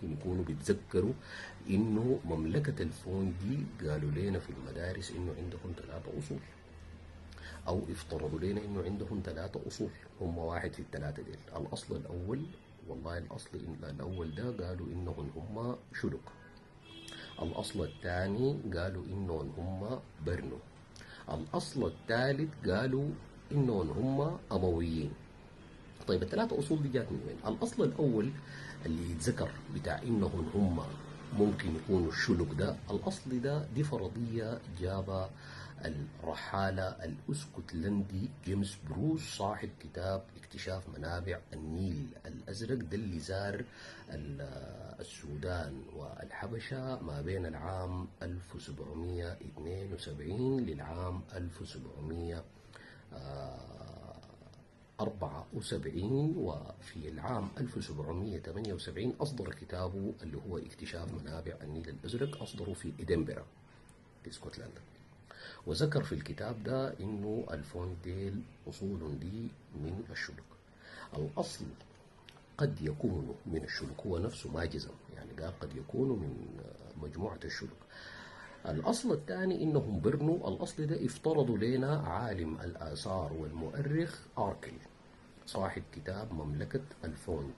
ممكن يكونوا بيتذكروا إنه مملكة الفونج دي قالوا لنا في المدارس إنه عندهم 3 أصول، أو افترضوا لنا إنه عندهم 3 أصول، هم واحد في الثلاثة ديل. الأصل الأول، والله الأصل الأول ده قالوا إنهم هم شلوك. الأصل الثاني قالوا إنهم هم برنو. الأصل الثالث قالوا إنهم هم أمويين. طيب ال3 أصول دي جات من وين؟ الأصل الأول اللي يتذكر بتاع إنهم هم ممكن يكونوا الشلوك ده، الأصل ده دي فرضية جابها الرحالة الأسكتلندي جيمس بروس صاحب كتاب اكتشاف منابع النيل الأزرق، ده اللي زار السودان والحبشة ما بين العام 1772 للعام 1774، وفي العام 1778 أصدر كتابه اللي هو اكتشاف منابع النيل الأزرق، أصدره في إدنبرا في اسكتلندا. وذكر في الكتاب ده إنه الفونج ديل أصول دي من الشلوك. الأصل قد يكون من الشلوك، هو نفسه ما جزم، يعني قال قد يكون من مجموعة الشلوك. الأصل الثاني إنهم برنوا. الأصل ده افترضوا لنا عالم الآثار والمؤرخ آركل صاحب كتاب مملكة الفونج.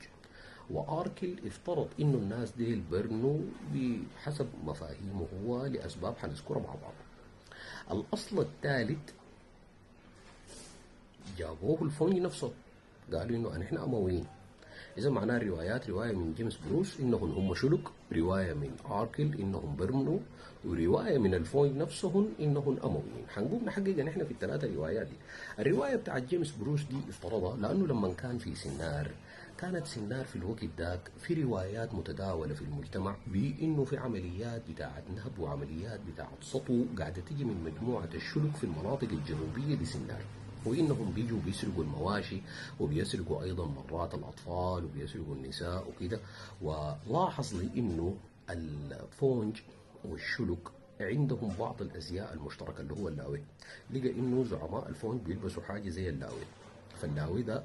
وآركل افترض إنه الناس ديل برنوا بحسب مفاهيمه هو لأسباب حنذكرها مع بعض. الأصل الثالث جابوه الفونج نفسه، قالوا إنه نحن أمويين. إذا معناه الروايات رواية من جيمس بروس إنهم هم شلوك، رواية من آركل إنهم برمنو، ورواية من الفونج نفسهم إنهم أمويين. حنقوم نحقق نحن في ال3 روايات دي. الرواية بتاعت جيمس بروس دي افترضها لأنه لما كان في سنار، كانت سنار في الوقت داك في روايات متداولة في المجتمع بإنه في عمليات بتاعت نهب وعمليات بتاعت سطو قاعدة تيجي من مجموعة الشلوك في المناطق الجنوبية لسنار، وإنهم بيجوا بيسرقوا المواشي وبيسرقوا أيضا مرات الأطفال وبيسرقوا النساء وكده. ولاحظ لي إنه الفونج والشلوك عندهم بعض الأزياء المشتركة اللي هو اللاوي. لقى إنه زعماء الفونج بيلبسوا حاجة زي اللاوي، فاللاوي ده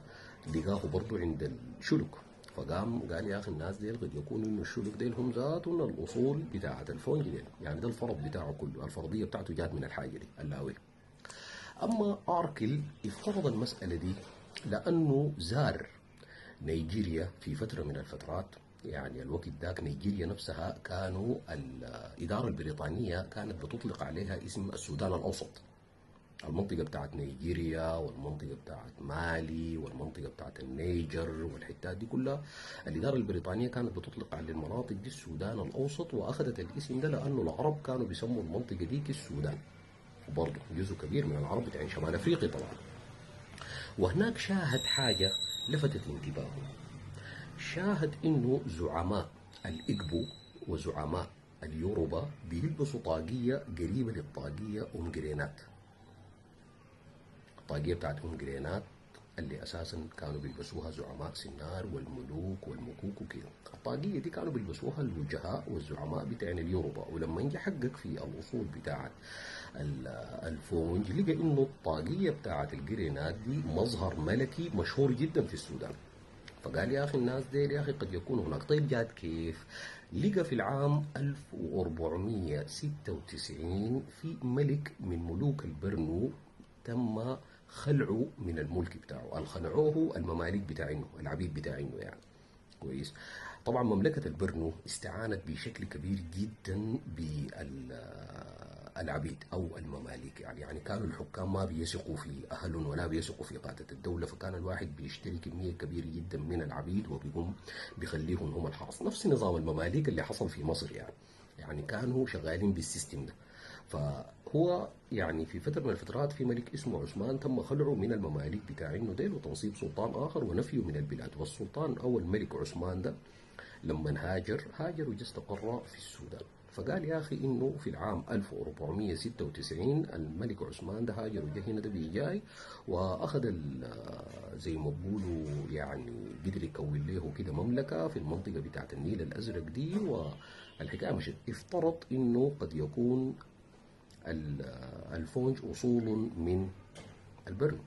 لقاه برضو عند الشلوك، فقام قال يا أخي الناس ديل قد يكون إنه الشلوك ديل هم ذاتهم الأصول بتاعة الفونج ديل، يعني ده الفرض بتاعه كله، الفرضية بتاعته جات من الحاجة دي اللاوي. أما آركل افترض المسألة دي لأنه زار نيجيريا في فترة من الفترات، يعني الوقت ذاك نيجيريا نفسها كانوا الإدارة البريطانية كانت بتطلق عليها اسم السودان الأوسط. المنطقة بتاعت نيجيريا والمنطقة بتاعت مالي والمنطقة بتاعت النيجر والحتات دي كلها، الإدارة البريطانية كانت بتطلق على المناطق دي السودان الأوسط، وأخذت الاسم ده لأنه العرب كانوا بيسموا المنطقة دي السودان، وبرضه جزء كبير من العرب بتاعين شمال أفريقيا طبعا. وهناك شاهد حاجة لفتت انتباهه، شاهد إنه زعماء الإقبو وزعماء اليوروبا بيلبسوا طاقية قريبة للطاقية أم جرينات، الطاقية بتاعت أم جرينات اللي أساسا كانوا بيلبسوها زعماء سنار والملوك والمكوك وكده. الطاقية دي كانوا بيلبسوها الوجهاء والزعماء بتاعين اليوروبا. ولما يجي يحقق في الأصول بتاعت الفونج لقى إنه الطاقية بتاعت الجرينات دي مظهر ملكي مشهور جدا في السودان، فقال يا أخي الناس دي يا أخي قد يكون هناك. طيب جات كيف؟ لقى في العام 1496 في ملك من ملوك البرنو تم خلعه من الملك بتاعه، الخلعوه المماليك بتاعينه العبيد بتاعينه يعني كويس. طبعا مملكة البرنو استعانت بشكل كبير جدا بالعبيد أو المماليك، يعني كانوا الحكام ما بيثقوا في أهلهم ولا بيثقوا في قادة الدولة، فكان الواحد بيشتري كمية كبيرة جدا من العبيد وبيقوم بيخليهم هم الحرس، نفس نظام المماليك اللي حصل في مصر يعني كانوا شغالين بالسيستم ده. فهو يعني في فترة من الفترات في ملك اسمه عثمان تم خلعه من المماليك بتاعينه ديل وتنصيب سلطان آخر ونفيه من البلاد. والسلطان أو الملك عثمان ده لما هاجر وجا استقر في السودان. فقال يا أخي إنه في العام 1496 الملك عثمان ده هاجر وجا هنا ده بيجاي وأخذ زي ما بقولوا يعني قدر يكون له كده مملكة في المنطقة بتاعت النيل الأزرق دي. والحكاية مشت افترض إنه قد يكون الفونج أصول من البرن.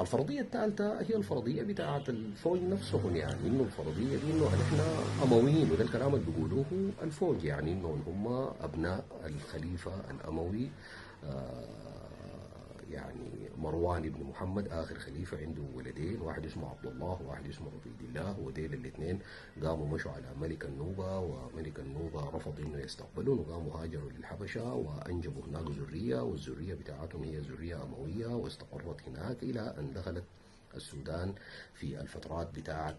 الفرضية الثالثة هي الفرضية بتاعة الفوج نفسهم، يعني انه الفرضية دي انه نحن امويين، وده الكلام اللي بيقولوه الفوج، يعني انه هم ابناء الخليفة الاموي. يعني مروان بن محمد اخر خليفة عنده ولدين، واحد اسمه عبد الله وواحد اسمه عبيد الله، وديل الاثنين قاموا مشوا على ملك النوبة، وملك النوبة رفض انه يستقبلهم، وقاموا هاجروا للحبشة وانجبوا هناك ذرية، والذرية بتاعتهم هي ذرية اموية، واستقرت هناك الى ان دخلت السودان في الفترات بتاعت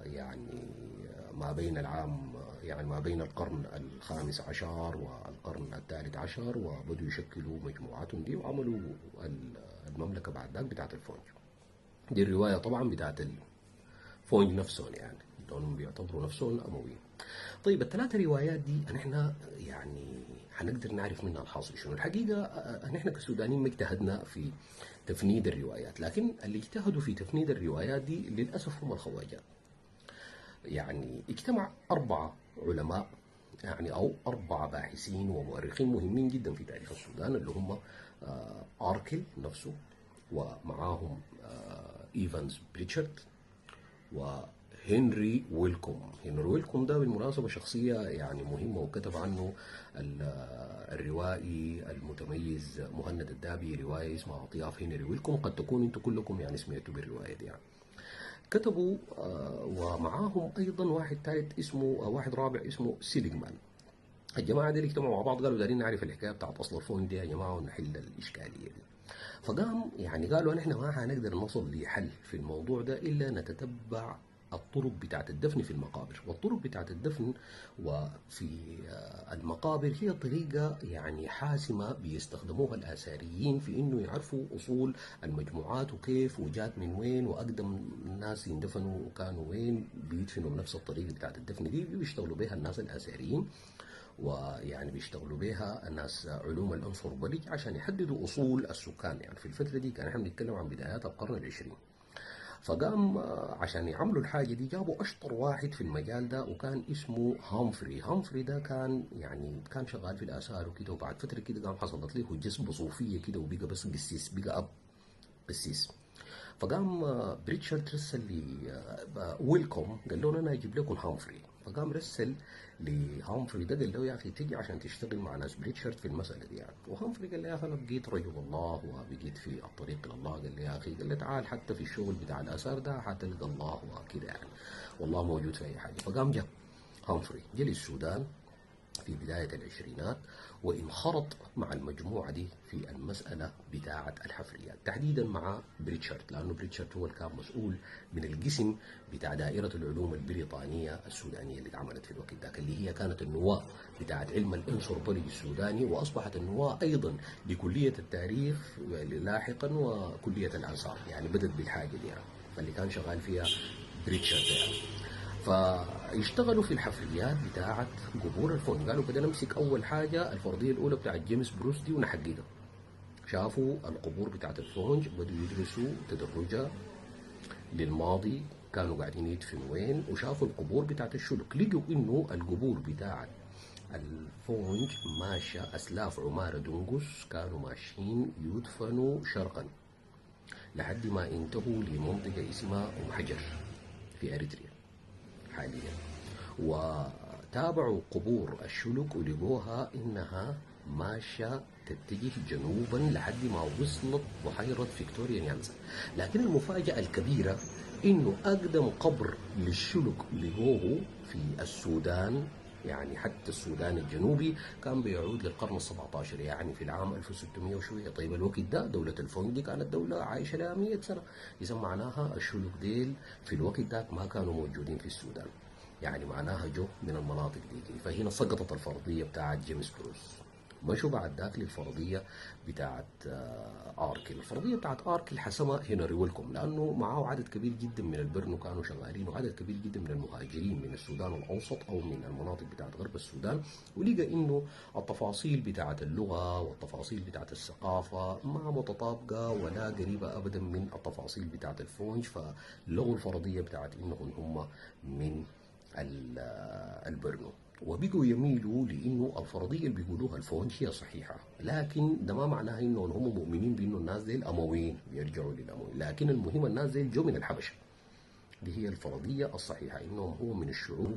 يعني ما بين العام، يعني ما بين القرن الخامس عشر والقرن الثالث عشر، وبدوا يشكلوا مجموعاتهم دي وعملوا المملكة بعد ذاك بتاعت الفونج. دي الرواية طبعا بتاعت الفونج نفسهم، يعني لأنهم بيعتبروا نفسهم أمويين. طيب الثلاثة روايات دي نحن يعني هنقدر نعرف منها الحاصل شنو. الحقيقة نحن كسودانيين ما اجتهدنا في تفنيد الروايات، لكن اللي اجتهدوا في تفنيد الروايات دي للأسف هم الخواجات. يعني اجتمع أربعة علماء، يعني أو أربعة باحثين ومؤرخين مهمين جدا في تاريخ السودان، اللي هم آركل نفسه، ومعاهم إيفانز بريتشارد، وهنري ويلكوم. هنري ويلكوم ده بالمناسبة شخصية يعني مهمة، وكتب عنه الروائي المتميز مهند الدابي رواية اسمها أطياف هنري ويلكوم، قد تكون انتم كلكم يعني سمعتوا بالرواية دي يعني. كتبوا ومعاهم ايضا واحد ثالث اسمه واحد رابع اسمه سيليغمان. الجماعه دي اللي اجتمعوا مع بعض قالوا دارين نعرف الحكايه بتاعت اصل الفون دي يا جماعه ونحل الاشكاليه دي. فقام يعني قالوا نحن ما حنقدر نصل لحل في الموضوع ده الا نتتبع الطرق بتاعت الدفن في المقابر. والطرق بتاعت الدفن وفي المقابر هي طريقة يعني حاسمة بيستخدموها الآثاريين في إنه يعرفوا أصول المجموعات وكيف وجات من وين، وأقدم الناس يندفنوا كانوا وين، بيدفنوا بنفس الطريقة بتاعت الدفن دي بيشتغلوا بها الناس الآثاريين، ويعني بيشتغلوا بها الناس علوم الأنثروبولوجي عشان يحددوا أصول السكان. يعني في الفترة دي كان احنا بنتكلم عن بدايات القرن العشرين. فقام عشان يعملوا الحاجة دي جابوا أشطر واحد في المجال ده، وكان اسمه هامفري. هامفري ده كان يعني كان شغال في الآثار وكده، وبعد فترة كده قام حصلت له جذبة صوفية كده، وبقى بس قسيس، بقى أب قسيس. فقام بريتشارد رسل ويلكوم، قال له انا اجيب لكم هامفري. فقام رسل لهامفري ده قال له يا اخي تجي عشان تشتغل مع ناس بريتشارد في المساله دي يعني. وهامفري قال له يا اخي انا بقيت رجل الله وبقيت في الطريق الى الله. قال لي يا اخي، قال لي تعال حتى في الشغل بتاع الاثار ده حتلقى الله وكده يعني، والله موجود في اي حاجه. فقام جاء هامفري جه للسودان في بداية العشرينات، وانخرط مع المجموعة دي في المسألة بتاعة الحفريات، تحديدا مع بريتشارد، لأنه بريتشارد هو اللي كان مسؤول من القسم بتاع دائرة العلوم البريطانية السودانية اللي اتعملت في الوقت ذاك، اللي هي كانت النواة بتاعة علم الانثروبولوجي السوداني، وأصبحت النواة أيضا لكلية التاريخ لاحقا وكلية الآثار، يعني بدت بالحاجة دي يعني. فاللي كان شغال فيها بريتشارد يعني. فيشتغلوا في الحفريات بتاعت قبور الفون. قالوا كده نمسك اول حاجه الفرضيه الاولى بتاعت جيمس بروس دي ونحققها. شافوا القبور بتاعت الفونج، بدوا يدرسوا تدرجها للماضي، كانوا قاعدين يدفنوا وين، وشافوا القبور بتاعت الشلك، لقوا انه القبور بتاعت الفونج ماشيه اسلاف عماره دنقس كانوا ماشيين يدفنوا شرقا لحد ما انتهوا لمنطقه اسمها ام حجر في اريتريا حاليا. وتابعوا قبور الشلوك ولقوها انها ماشيه تتجه جنوبا لحد ما وصلت بحيره فيكتوريا نيانزا. لكن المفاجاه الكبيره انه اقدم قبر للشلوك لقوه في السودان، يعني حتى السودان الجنوبي كان بيعود للقرن ال17، يعني في العام 1600 وشويه. طيب الوقت ده دوله الفونج دي كانت دوله عايشه لها 100 سنه، اذا معناها الشلوك ديل في الوقت ده ما كانوا موجودين في السودان، يعني معناها جو من المناطق دي. فهنا سقطت الفرضيه بتاعت جيمس بروس. مشوا بعد ذاك للفرضيه بتاعت اركل. الفرضيه بتاعت اركل حسمها هنري ويلكوم، لانه معاه عدد كبير جدا من البرنو كانوا شغالين، وعدد كبير جدا من المهاجرين من السودان الاوسط او من المناطق بتاعت غرب السودان، ولقى انه التفاصيل بتاعت اللغه والتفاصيل بتاعت الثقافه ما متطابقه ولا قريبه ابدا من التفاصيل بتاعت الفونج، فلغوا الفرضيه بتاعت انهم هم من البرنو. وبقوا يميلوا لانه الفرضيه اللي بيقولوها الفونج هي صحيحه، لكن ده ما معناها انهم هم مؤمنين بانه الناس دي الامويين بيرجعوا للامويين، لكن المهم الناس دي جو من الحبشه. دي هي الفرضيه الصحيحه، انهم هو من الشعوب